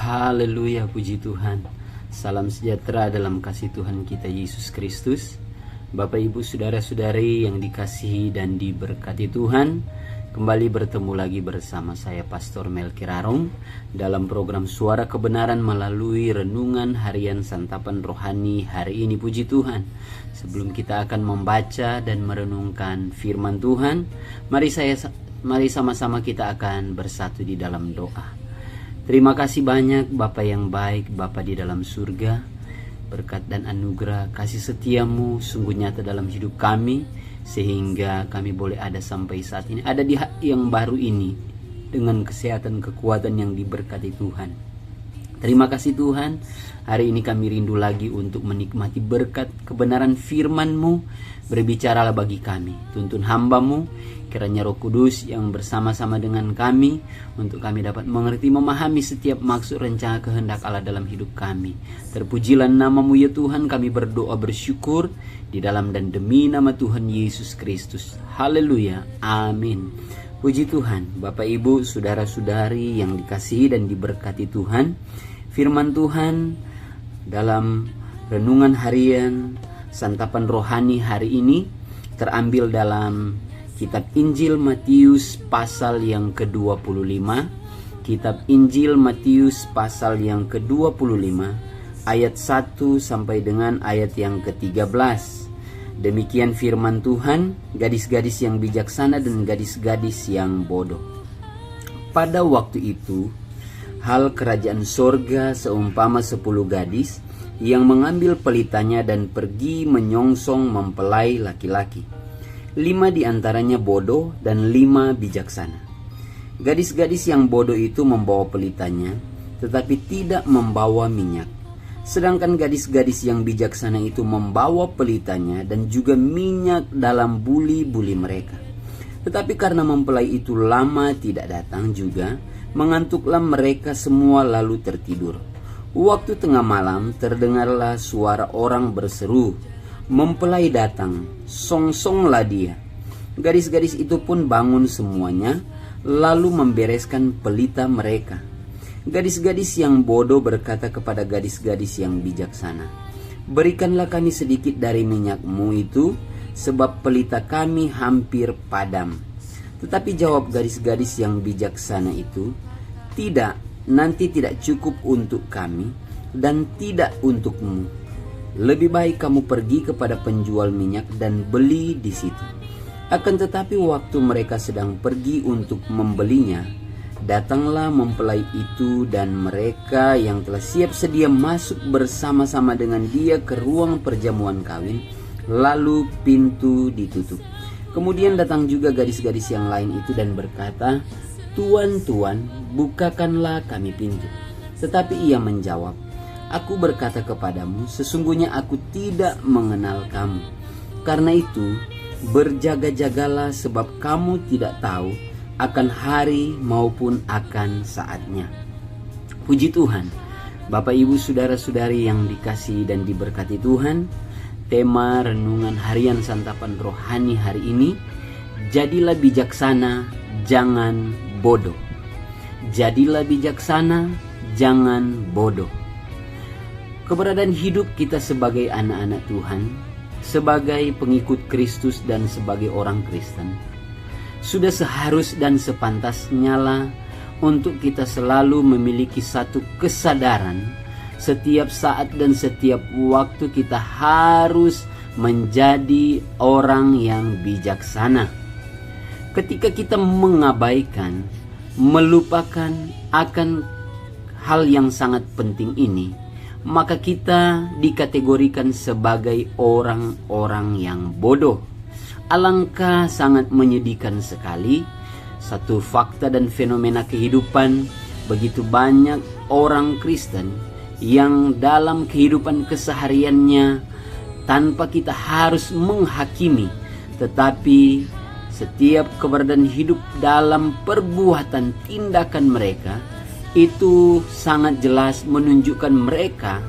Haleluya, puji Tuhan. Salam sejahtera dalam kasih Tuhan kita Yesus Kristus. Bapak Ibu saudara-saudari yang dikasihi dan diberkati Tuhan, kembali bertemu lagi bersama saya Pastor Melki Rarom dalam program Suara Kebenaran melalui renungan harian santapan rohani hari ini, puji Tuhan. Sebelum kita akan membaca dan merenungkan firman Tuhan, mari sama-sama kita akan bersatu di dalam doa. Terima kasih banyak Bapa yang baik, Bapa di dalam surga. Berkat dan anugerah kasih setiamu sungguh nyata dalam hidup kami, sehingga kami boleh ada sampai saat ini, ada di hak yang baru ini, dengan kesehatan kekuatan yang diberkati Tuhan. Terima kasih Tuhan, hari ini kami rindu lagi untuk menikmati berkat kebenaran firman-Mu. Berbicaralah bagi kami, tuntun hamba-Mu, kiranya Roh Kudus yang bersama-sama dengan kami, untuk kami dapat mengerti, memahami setiap maksud rencana kehendak Allah dalam hidup kami. Terpujilah nama-Mu ya Tuhan, kami berdoa bersyukur di dalam dan demi nama Tuhan Yesus Kristus. Haleluya, amin. Puji Tuhan, Bapak Ibu, saudara-saudari yang dikasihi dan diberkati Tuhan. Firman Tuhan dalam renungan harian santapan rohani hari ini terambil dalam Kitab Injil Matius pasal yang ke-25. Kitab Injil Matius pasal yang ke-25 ayat 1 sampai dengan ayat yang ke-13. Demikian firman Tuhan, gadis-gadis yang bijaksana dan gadis-gadis yang bodoh. Pada waktu itu, hal kerajaan sorga seumpama 10 gadis yang mengambil pelitanya dan pergi menyongsong mempelai laki-laki. 5 diantaranya bodoh dan 5 bijaksana. Gadis-gadis yang bodoh itu membawa pelitanya, tetapi tidak membawa minyak. Sedangkan gadis-gadis yang bijaksana itu membawa pelitanya dan juga minyak dalam buli-buli mereka. Tetapi karena mempelai itu lama tidak datang juga, mengantuklah mereka semua lalu tertidur. Waktu tengah malam terdengarlah suara orang berseru, "Mempelai datang, songsonglah dia." Gadis-gadis itu pun bangun semuanya, lalu membereskan pelita mereka. Gadis-gadis yang bodoh berkata kepada gadis-gadis yang bijaksana, "Berikanlah kami sedikit dari minyakmu itu, sebab pelita kami hampir padam." Tetapi jawab gadis-gadis yang bijaksana itu, "Tidak, nanti tidak cukup untuk kami dan tidak untukmu. Lebih baik kamu pergi kepada penjual minyak dan beli di situ." Akan tetapi waktu mereka sedang pergi untuk membelinya, datanglah mempelai itu dan mereka yang telah siap sedia masuk bersama-sama dengan dia ke ruang perjamuan kawin, lalu pintu ditutup. Kemudian datang juga gadis-gadis yang lain itu dan berkata, "Tuan, Tuan, bukakanlah kami pintu." Tetapi ia menjawab, "Aku berkata kepadamu, sesungguhnya aku tidak mengenal kamu. Karena itu, berjaga-jagalah, sebab kamu tidak tahu akan hari maupun akan saatnya." Puji Tuhan. Bapak Ibu saudara-saudari yang dikasihi dan diberkati Tuhan, tema renungan harian santapan rohani hari ini, jadilah bijaksana, jangan bodoh. Jadilah bijaksana, jangan bodoh. Keberadaan hidup kita sebagai anak-anak Tuhan, sebagai pengikut Kristus dan sebagai orang Kristen, sudah seharus dan sepantasnya lah untuk kita selalu memiliki satu kesadaran, setiap saat dan setiap waktu kita harus menjadi orang yang bijaksana. Ketika kita mengabaikan, melupakan akan hal yang sangat penting ini, maka kita dikategorikan sebagai orang-orang yang bodoh. Alangkah sangat menyedihkan sekali, satu fakta dan fenomena kehidupan, begitu banyak orang Kristen yang dalam kehidupan kesehariannya tanpa kita harus menghakimi, tetapi setiap keberadaan hidup dalam perbuatan tindakan mereka itu sangat jelas menunjukkan mereka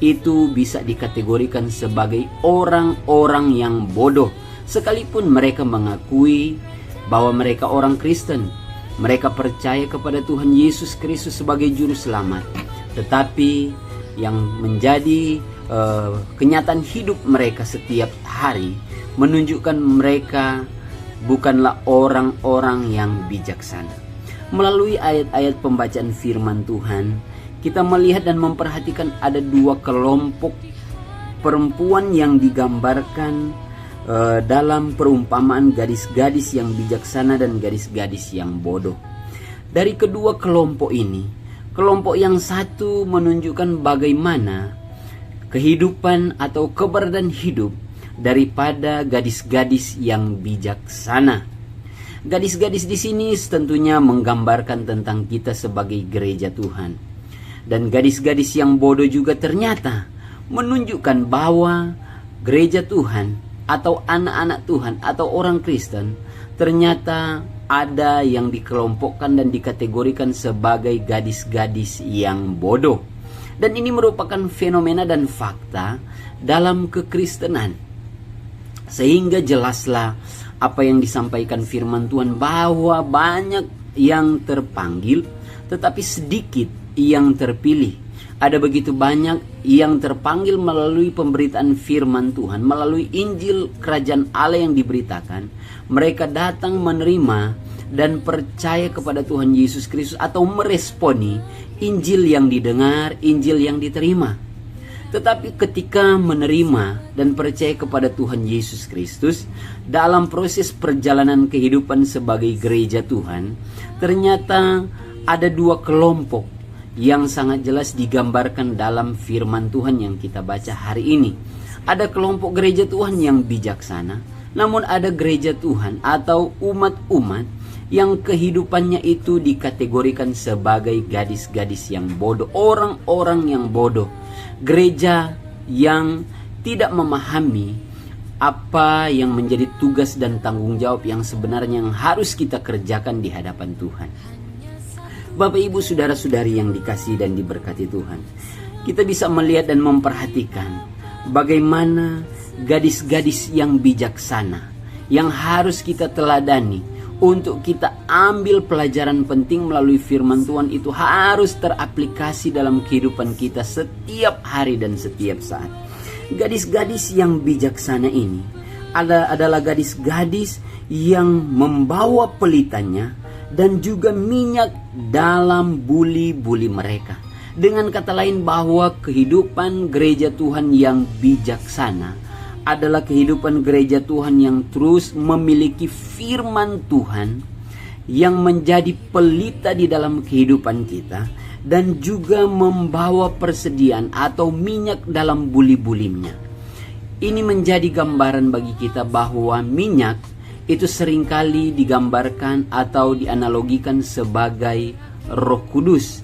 itu bisa dikategorikan sebagai orang-orang yang bodoh. Sekalipun mereka mengakui bahwa mereka orang Kristen, Mereka percaya kepada Tuhan Yesus Kristus sebagai juru selamat. Tetapi yang menjadi kenyataan hidup mereka setiap hari menunjukkan mereka bukanlah orang-orang yang bijaksana. Melalui ayat-ayat pembacaan firman Tuhan, kita melihat dan memperhatikan ada dua kelompok perempuan yang digambarkan dalam perumpamaan gadis-gadis yang bijaksana dan gadis-gadis yang bodoh. Dari kedua kelompok ini, kelompok yang satu menunjukkan bagaimana kehidupan atau keberadaan hidup daripada gadis-gadis yang bijaksana. Gadis-gadis di sini tentunya menggambarkan tentang kita sebagai gereja Tuhan. Dan gadis-gadis yang bodoh juga ternyata menunjukkan bahwa gereja Tuhan atau anak-anak Tuhan atau orang Kristen ternyata ada yang dikelompokkan dan dikategorikan sebagai gadis-gadis yang bodoh. Dan ini merupakan fenomena dan fakta dalam kekristenan. Sehingga jelaslah apa yang disampaikan firman Tuhan, bahwa banyak yang terpanggil tetapi sedikit yang terpilih. Ada begitu banyak yang terpanggil melalui pemberitaan firman Tuhan, melalui Injil Kerajaan Allah yang diberitakan. Mereka datang menerima dan percaya kepada Tuhan Yesus Kristus atau meresponi Injil yang didengar, Injil yang diterima. Tetapi ketika menerima dan percaya kepada Tuhan Yesus Kristus dalam proses perjalanan kehidupan sebagai gereja Tuhan, ternyata ada dua kelompok yang sangat jelas digambarkan dalam firman Tuhan yang kita baca hari ini. Ada kelompok gereja Tuhan yang bijaksana, namun ada gereja Tuhan atau umat-umat yang kehidupannya itu dikategorikan sebagai gadis-gadis yang bodoh, orang-orang yang bodoh. Gereja yang tidak memahami apa yang menjadi tugas dan tanggung jawab yang sebenarnya yang harus kita kerjakan di hadapan Tuhan. Bapak, Ibu, saudara-saudari yang dikasihi dan diberkati Tuhan, kita bisa melihat dan memperhatikan bagaimana gadis-gadis yang bijaksana yang harus kita teladani untuk kita ambil pelajaran penting melalui firman Tuhan itu harus teraplikasi dalam kehidupan kita setiap hari dan setiap saat. Gadis-gadis yang bijaksana ini adalah gadis-gadis yang membawa pelitanya dan juga minyak dalam buli-buli mereka. Dengan kata lain, bahwa kehidupan gereja Tuhan yang bijaksana adalah kehidupan gereja Tuhan yang terus memiliki firman Tuhan yang menjadi pelita di dalam kehidupan kita dan juga membawa persediaan atau minyak dalam buli-bulinya. Ini menjadi gambaran bagi kita bahwa minyak itu seringkali digambarkan atau dianalogikan sebagai Roh Kudus.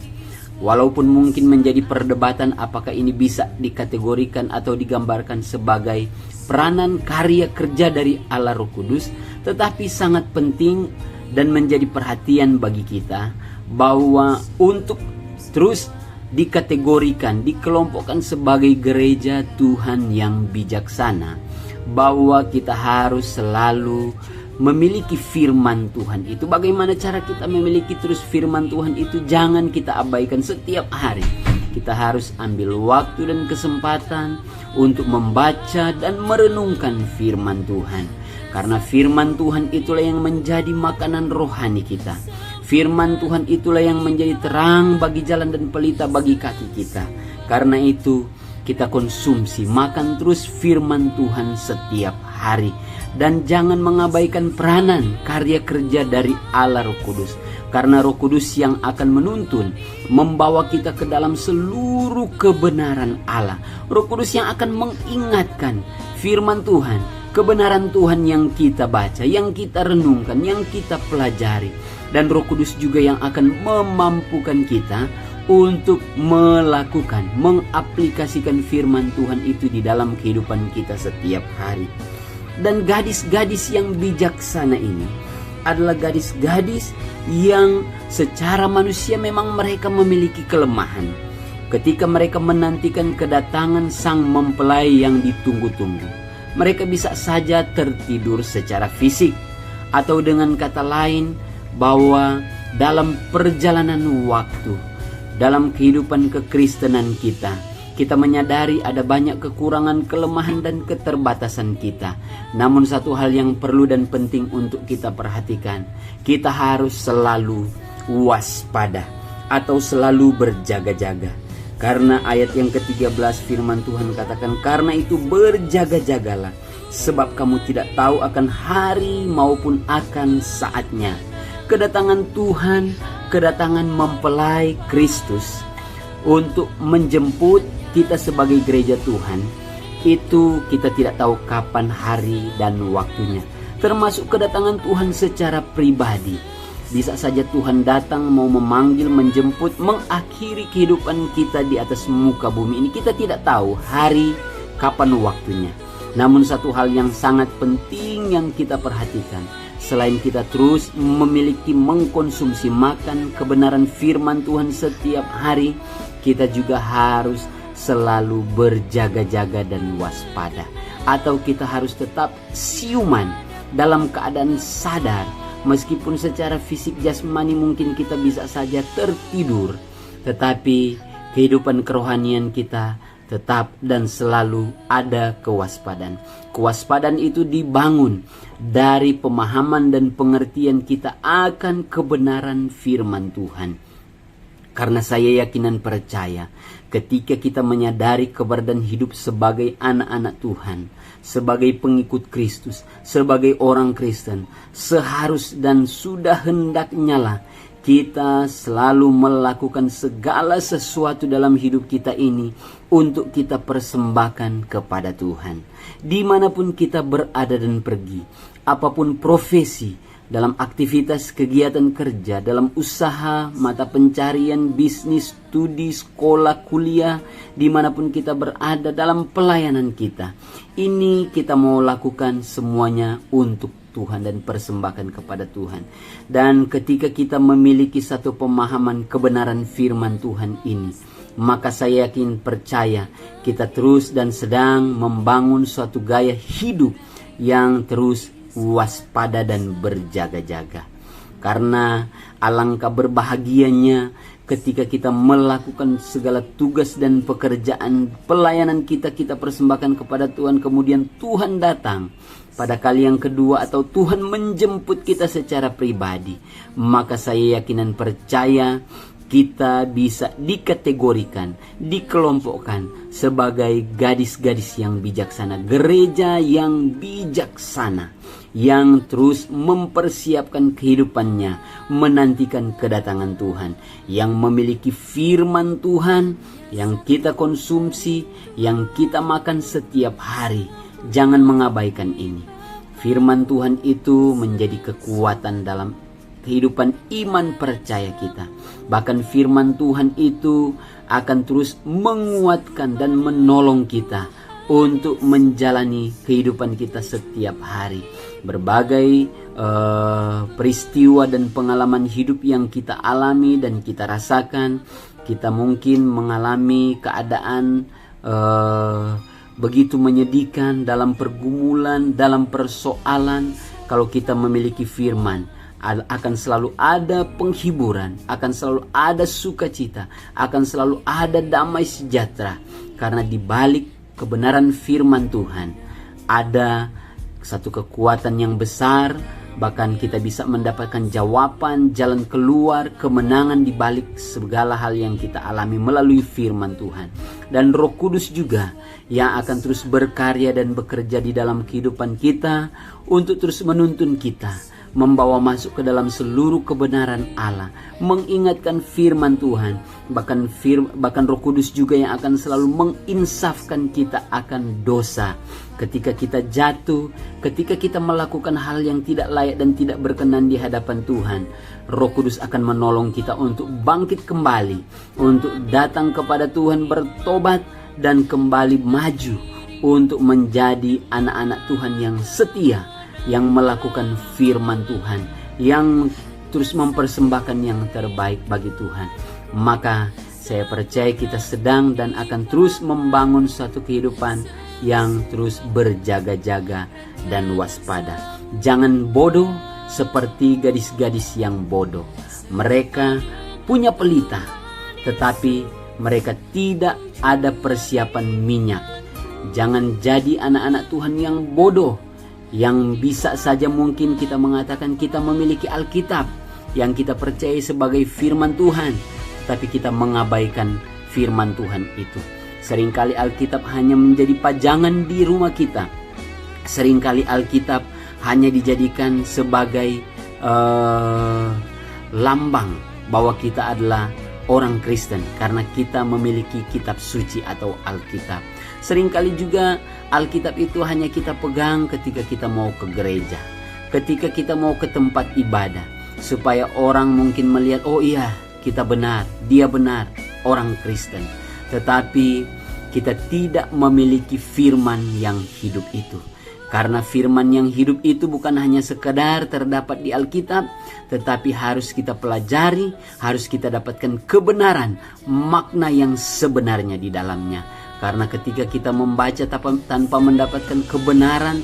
Walaupun mungkin menjadi perdebatan apakah ini bisa dikategorikan atau digambarkan sebagai peranan karya kerja dari Allah Roh Kudus, tetapi sangat penting dan menjadi perhatian bagi kita bahwa untuk terus dikategorikan, dikelompokkan sebagai gereja Tuhan yang bijaksana, bahwa kita harus selalu memiliki firman Tuhan itu. Bagaimana cara kita memiliki terus firman Tuhan itu? Jangan kita abaikan setiap hari. Kita harus ambil waktu dan kesempatan untuk membaca dan merenungkan firman Tuhan. Karena firman Tuhan itulah yang menjadi makanan rohani kita. Firman Tuhan itulah yang menjadi terang bagi jalan dan pelita bagi kaki kita. Karena itu kita konsumsi, makan terus firman Tuhan setiap hari. Dan jangan mengabaikan peranan karya kerja dari Allah Roh Kudus. Karena Roh Kudus yang akan menuntun, membawa kita ke dalam seluruh kebenaran Allah. Roh Kudus yang akan mengingatkan firman Tuhan, kebenaran Tuhan yang kita baca, yang kita renungkan, yang kita pelajari. Dan Roh Kudus juga yang akan memampukan kita untuk melakukan, mengaplikasikan firman Tuhan itu di dalam kehidupan kita setiap hari. Dan gadis-gadis yang bijaksana ini adalah gadis-gadis yang secara manusia memang mereka memiliki kelemahan. Ketika mereka menantikan kedatangan sang mempelai yang ditunggu-tunggu, mereka bisa saja tertidur secara fisik. Atau dengan kata lain, bahwa dalam perjalanan waktu, dalam kehidupan kekristenan kita. Kita menyadari ada banyak kekurangan, kelemahan, dan keterbatasan kita. Namun satu hal yang perlu dan penting untuk kita perhatikan, kita harus selalu waspada atau selalu berjaga-jaga. Karena ayat yang ke-13 firman Tuhan katakan, karena itu berjaga-jagalah, sebab kamu tidak tahu akan hari maupun akan saatnya. Kedatangan Tuhan, kedatangan mempelai Kristus untuk menjemput kita sebagai gereja Tuhan, itu kita tidak tahu kapan hari dan waktunya. Termasuk kedatangan Tuhan secara pribadi. Bisa saja Tuhan datang mau memanggil, menjemput, mengakhiri kehidupan kita di atas muka bumi ini. Kita tidak tahu hari, kapan waktunya. Namun satu hal yang sangat penting yang kita perhatikan, selain kita terus memiliki mengkonsumsi makan kebenaran firman Tuhan setiap hari, kita juga harus selalu berjaga-jaga dan waspada. Atau kita harus tetap siuman dalam keadaan sadar. Meskipun secara fisik jasmani mungkin kita bisa saja tertidur, tetapi kehidupan kerohanian kita tetap dan selalu ada kewaspadaan. Kewaspadaan itu dibangun dari pemahaman dan pengertian kita akan kebenaran firman Tuhan. Karena saya yakin dan percaya, ketika kita menyadari keberadaan hidup sebagai anak-anak Tuhan, sebagai pengikut Kristus, sebagai orang Kristen, seharus dan sudah hendaknya lah kita selalu melakukan segala sesuatu dalam hidup kita ini untuk kita persembahkan kepada Tuhan. Dimanapun kita berada dan pergi, apapun profesi, dalam aktivitas kegiatan kerja, dalam usaha, mata pencarian, bisnis, studi, sekolah, kuliah, dimanapun kita berada dalam pelayanan kita. Ini kita mau lakukan semuanya untuk Tuhan dan persembahkan kepada Tuhan. Dan ketika kita memiliki satu pemahaman kebenaran firman Tuhan ini, maka saya yakin percaya kita terus dan sedang membangun suatu gaya hidup yang terus waspada dan berjaga-jaga. Karena alangkah berbahagianya ketika kita melakukan segala tugas dan pekerjaan pelayanan kita persembahkan kepada Tuhan, kemudian Tuhan datang pada kali yang kedua atau Tuhan menjemput kita secara pribadi, maka saya yakin dan percaya kita bisa dikategorikan, dikelompokkan sebagai gadis-gadis yang bijaksana, gereja yang bijaksana, yang terus mempersiapkan kehidupannya, menantikan kedatangan Tuhan, yang memiliki firman Tuhan, yang kita konsumsi, yang kita makan setiap hari. Jangan mengabaikan ini. Firman Tuhan itu menjadi kekuatan dalam kehidupan iman percaya kita. Bahkan firman Tuhan itu akan terus menguatkan dan menolong kita untuk menjalani kehidupan kita setiap hari. Berbagai peristiwa dan pengalaman hidup yang kita alami dan kita rasakan, kita mungkin mengalami keadaan begitu menyedihkan dalam pergumulan, dalam persoalan. Kalau kita memiliki firman, akan selalu ada penghiburan, akan selalu ada sukacita, akan selalu ada damai sejahtera. Karena di balik kebenaran firman Tuhan ada satu kekuatan yang besar, bahkan kita bisa mendapatkan jawaban, jalan keluar, kemenangan di balik segala hal yang kita alami melalui firman Tuhan. Dan Roh Kudus juga yang akan terus berkarya dan bekerja di dalam kehidupan kita untuk terus menuntun kita, membawa masuk ke dalam seluruh kebenaran Allah, mengingatkan firman Tuhan. Bahkan Roh Kudus juga yang akan selalu menginsafkan kita akan dosa. Ketika kita jatuh, ketika kita melakukan hal yang tidak layak dan tidak berkenan di hadapan Tuhan, Roh Kudus akan menolong kita untuk bangkit kembali, untuk datang kepada Tuhan, bertobat, dan kembali maju untuk menjadi anak-anak Tuhan yang setia, yang melakukan firman Tuhan, yang terus mempersembahkan yang terbaik bagi Tuhan. Maka saya percaya kita sedang dan akan terus membangun suatu kehidupan yang terus berjaga-jaga dan waspada. Jangan bodoh seperti gadis-gadis yang bodoh. Mereka punya pelita, tetapi mereka tidak ada persiapan minyak. Jangan jadi anak-anak Tuhan yang bodoh, yang bisa saja mungkin kita mengatakan kita memiliki Alkitab, yang kita percaya sebagai firman Tuhan, tapi kita mengabaikan firman Tuhan itu. Seringkali Alkitab hanya menjadi pajangan di rumah kita. Seringkali Alkitab hanya dijadikan sebagai lambang bahwa kita adalah orang Kristen karena kita memiliki kitab suci atau Alkitab. Seringkali juga Alkitab itu hanya kita pegang ketika kita mau ke gereja, ketika kita mau ke tempat ibadah, supaya orang mungkin melihat, oh iya, kita benar, dia benar, orang Kristen. Tetapi kita tidak memiliki firman yang hidup itu. Karena firman yang hidup itu bukan hanya sekedar terdapat di Alkitab, tetapi harus kita pelajari, harus kita dapatkan kebenaran, makna yang sebenarnya di dalamnya. Karena ketika kita membaca tanpa mendapatkan kebenaran,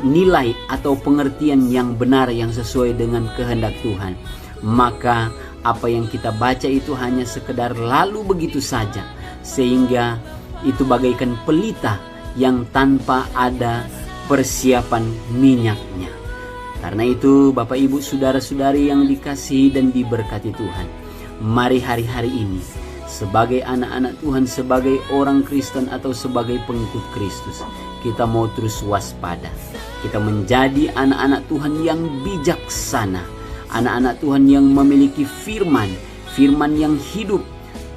nilai atau pengertian yang benar yang sesuai dengan kehendak Tuhan, maka apa yang kita baca itu hanya sekedar lalu begitu saja, sehingga itu bagaikan pelita yang tanpa ada persiapan minyaknya. Karena itu Bapak Ibu saudara-saudari yang dikasihi dan diberkati Tuhan, mari hari-hari ini sebagai anak-anak Tuhan, sebagai orang Kristen atau sebagai pengikut Kristus, kita mau terus waspada. Kita menjadi anak-anak Tuhan yang bijaksana, anak-anak Tuhan yang memiliki firman yang hidup,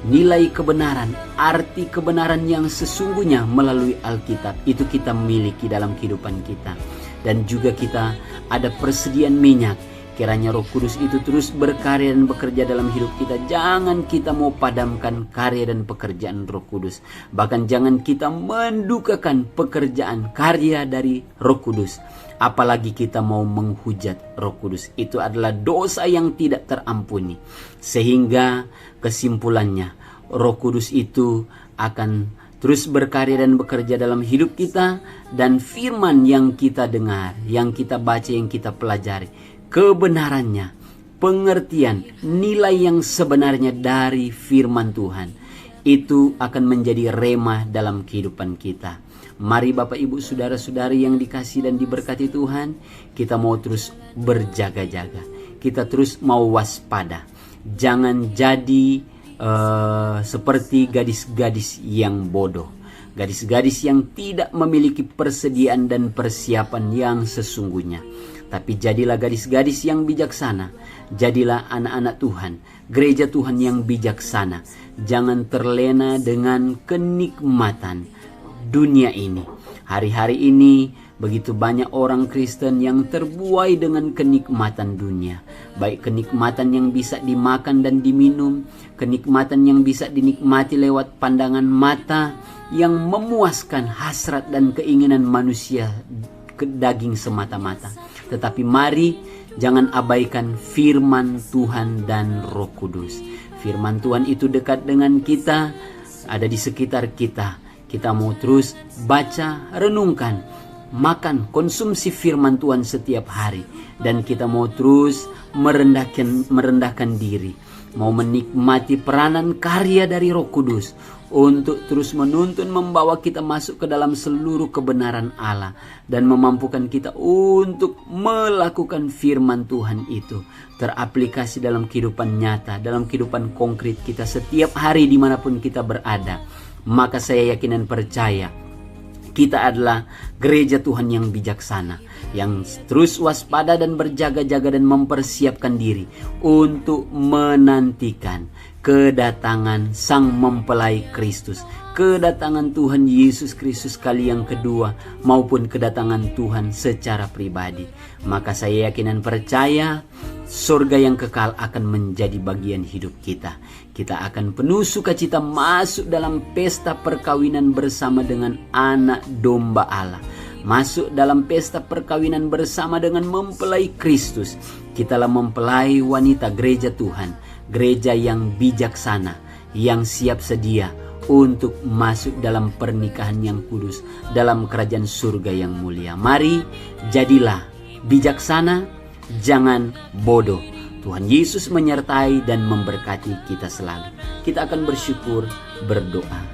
nilai kebenaran, arti kebenaran yang sesungguhnya melalui Alkitab itu kita miliki dalam kehidupan kita. Dan juga kita ada persediaan minyak. Kiranya Roh Kudus itu terus berkarya dan bekerja dalam hidup kita. Jangan kita mau padamkan karya dan pekerjaan Roh Kudus. Bahkan jangan kita mendukakan pekerjaan karya dari Roh Kudus. Apalagi kita mau menghujat Roh Kudus. Itu adalah dosa yang tidak terampuni. Sehingga kesimpulannya, Roh Kudus itu akan terus berkarya dan bekerja dalam hidup kita. Dan firman yang kita dengar, yang kita baca, yang kita pelajari, kebenarannya, pengertian, nilai yang sebenarnya dari firman Tuhan, itu akan menjadi rema dalam kehidupan kita. Mari Bapak Ibu saudara-saudari yang dikasihi dan diberkati Tuhan, kita mau terus berjaga-jaga, kita terus mau waspada. Jangan jadi seperti gadis-gadis yang bodoh, gadis-gadis yang tidak memiliki persediaan dan persiapan yang sesungguhnya. Tapi jadilah gadis-gadis yang bijaksana, jadilah anak-anak Tuhan, gereja Tuhan yang bijaksana. Jangan terlena dengan kenikmatan dunia ini. Hari-hari ini begitu banyak orang Kristen yang terbuai dengan kenikmatan dunia. Baik kenikmatan yang bisa dimakan dan diminum, kenikmatan yang bisa dinikmati lewat pandangan mata yang memuaskan hasrat dan keinginan manusia ke daging semata-mata. Tetapi mari jangan abaikan firman Tuhan dan Roh Kudus. Firman Tuhan itu dekat dengan kita, ada di sekitar kita. Kita mau terus baca, renungkan, makan, konsumsi firman Tuhan setiap hari. Dan kita mau terus merendahkan diri, mau menikmati peranan karya dari Roh Kudus untuk terus menuntun, membawa kita masuk ke dalam seluruh kebenaran Allah dan memampukan kita untuk melakukan firman Tuhan itu teraplikasi dalam kehidupan nyata, dalam kehidupan konkret kita setiap hari dimanapun kita berada. Maka saya yakin dan percaya kita adalah gereja Tuhan yang bijaksana, yang terus waspada dan berjaga-jaga dan mempersiapkan diri untuk menantikan kedatangan Sang Mempelai Kristus, kedatangan Tuhan Yesus Kristus kali yang kedua, maupun kedatangan Tuhan secara pribadi. Maka saya yakin dan percaya surga yang kekal akan menjadi bagian hidup kita. Kita akan penuh sukacita masuk dalam pesta perkawinan bersama dengan anak domba Allah. Masuk dalam pesta perkawinan bersama dengan mempelai Kristus. Kitalah mempelai wanita gereja Tuhan, gereja yang bijaksana, yang siap sedia untuk masuk dalam pernikahan yang kudus, dalam kerajaan surga yang mulia. Mari jadilah bijaksana, jangan bodoh. Tuhan Yesus menyertai dan memberkati kita selalu. Kita akan bersyukur, berdoa.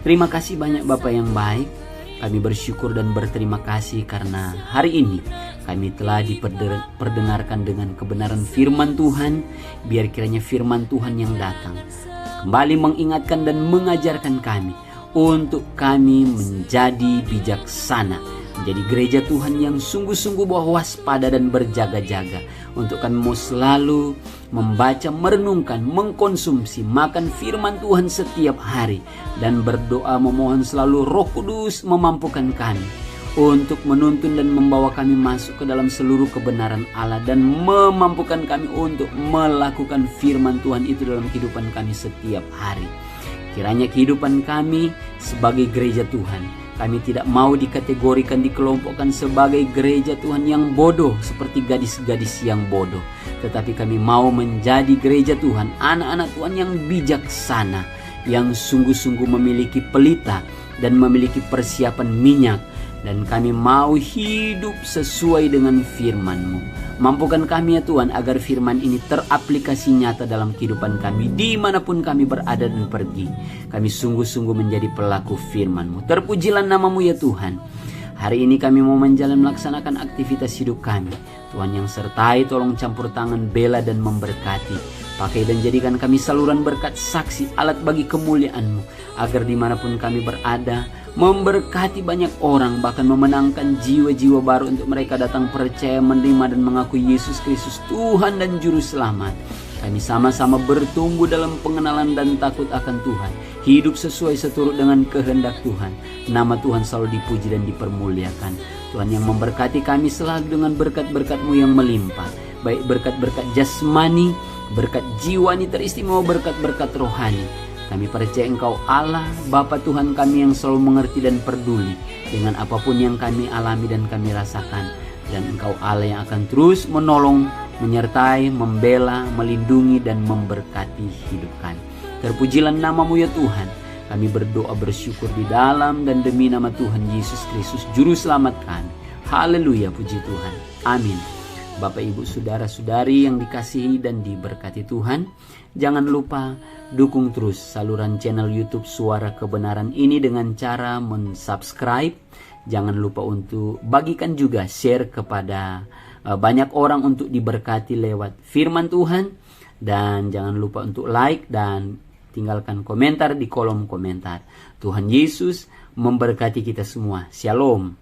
Terima kasih banyak Bapa yang baik. Kami bersyukur dan berterima kasih karena hari ini kami telah diperdengarkan dengan kebenaran firman Tuhan. Biar kiranya firman Tuhan yang datang kembali mengingatkan dan mengajarkan kami untuk kami menjadi bijaksana, menjadi gereja Tuhan yang sungguh-sungguh waspada dan berjaga-jaga. Untuk kami mau selalu membaca, merenungkan, mengkonsumsi, makan firman Tuhan setiap hari. Dan berdoa memohon selalu Roh Kudus memampukan kami untuk menuntun dan membawa kami masuk ke dalam seluruh kebenaran Allah. Dan memampukan kami untuk melakukan firman Tuhan itu dalam kehidupan kami setiap hari. Kiranya kehidupan kami sebagai gereja Tuhan, kami tidak mau dikategorikan, dikelompokkan sebagai gereja Tuhan yang bodoh, seperti gadis-gadis yang bodoh. Tetapi kami mau menjadi gereja Tuhan, anak-anak Tuhan yang bijaksana, yang sungguh-sungguh memiliki pelita dan memiliki persiapan minyak. Dan kami mau hidup sesuai dengan firman-Mu. Mampukan kami ya Tuhan agar firman ini teraplikasi nyata dalam kehidupan kami dimanapun kami berada dan pergi. Kami sungguh-sungguh menjadi pelaku firman-Mu. Terpujilah nama-Mu ya Tuhan. Hari ini kami mau melaksanakan aktivitas hidup kami. Tuhan yang sertai, tolong campur tangan, bela dan memberkati. Pakai dan jadikan kami saluran berkat, saksi, alat bagi kemuliaan-Mu. Agar dimanapun kami berada, memberkati banyak orang, bahkan memenangkan jiwa-jiwa baru untuk mereka datang percaya, menerima dan mengakui Yesus Kristus Tuhan dan Juru Selamat. Kami sama-sama bertumbuh dalam pengenalan dan takut akan Tuhan, hidup sesuai seturut dengan kehendak Tuhan. Nama Tuhan selalu dipuji dan dipermuliakan. Tuhan yang memberkati kami selalu dengan berkat-berkat-Mu yang melimpah, baik berkat-berkat jasmani, berkat jiwani teristimewa, berkat-berkat rohani. Kami percaya Engkau Allah, Bapa Tuhan kami yang selalu mengerti dan peduli dengan apapun yang kami alami dan kami rasakan. Dan Engkau Allah yang akan terus menolong, menyertai, membela, melindungi dan memberkati hidup kami. Terpujilah nama-Mu ya Tuhan. Kami berdoa bersyukur di dalam dan demi nama Tuhan Yesus Kristus Juru Selamat kami. Haleluya, puji Tuhan. Amin. Bapak, Ibu, Saudara-saudari yang dikasihi dan diberkati Tuhan, jangan lupa dukung terus saluran channel YouTube Suara Kebenaran ini dengan cara mensubscribe. Jangan lupa untuk bagikan juga, share kepada banyak orang untuk diberkati lewat firman Tuhan. Dan jangan lupa untuk like dan tinggalkan komentar di kolom komentar. Tuhan Yesus memberkati kita semua. Shalom.